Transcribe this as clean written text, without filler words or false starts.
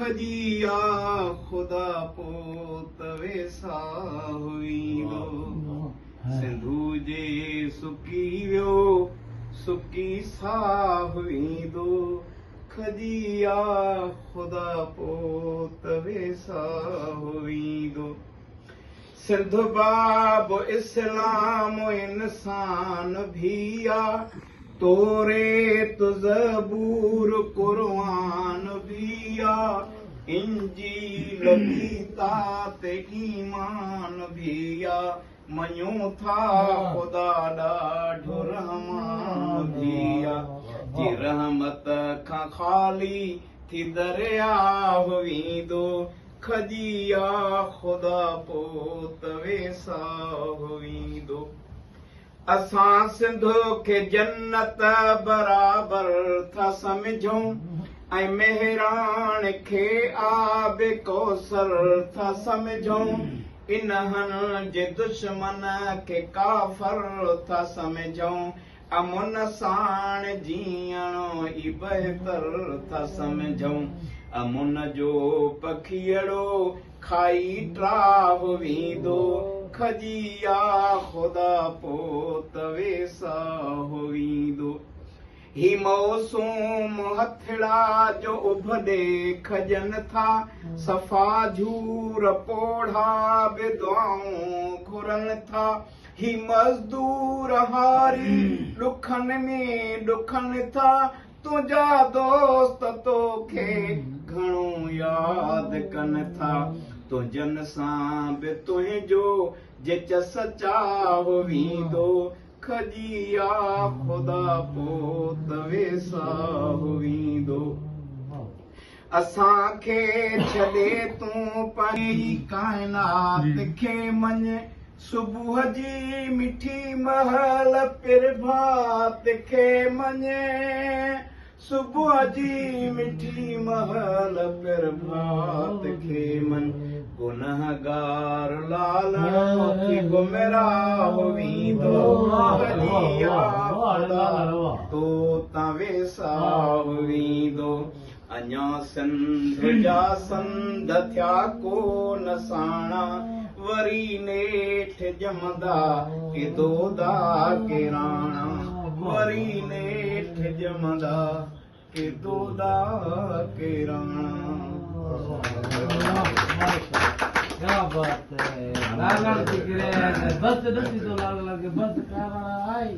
खजिया खुदा पोत वेसा हुई दो सिंधु जे सुकी वियो सुकी सा हुई दो खजिया खुदा पोत वेसा हुई दो सिंध बाब इस्लाम इंसान भिया तोरे तो ज़बूर कुरआन भिया इंजील गीता ते ईमान भिया मञूं था खुदा ॾाढो रहमान भिया जी रहमत खां ख़ाली थी दरियाह वेंदो खजिया खुदा पोत वेसा वेंदो असां सिंध खे जन्नत बराबर था समझूं ऐं मेहरान खे आब कौसर था समझूं इन्हनि जे दुश्मन खे काफ़र था समझूं अमुन साण जीअणो ई बहितर था समझूं अमुन जो पखियड़ो खाई ट्राह वेंदो खजिया खुदा पोत वेसा वेंदो ही मौसूम हथड़ा जो उभडे खजन था सफ़ा झूर पोढ़ा बि दुआऊं घुरन था ही मज़दूर हारी ॾुखनि में ॾुखनि था तुंहिंजा दोस्त तोखे घणो यादि कनि था तुंहिंजनि सां बि तुंहिंजो जिच सचाव वेंदो खजिया खुदा पोत वेसा वेंदो असांखे छॾे तूं पंहिंजी काइनात खे मञ सुबुह जी मिठी महल प्रभात खे मञ सुबुह जी मिठी महल प्रभात खे मञ गुनहगार लालणो थी गुमराह वेंदो खजिया खुदा तो तां वेसा वेंदो अञा सिंध जा संद थिया कोन साणा वरी नेठ जमदा के दोदा के राणा वरी नेठ जमदा के दोदा के राणा क्या बात है लागण दिखरे बस नथी तो लाग लागे बस कारणा आई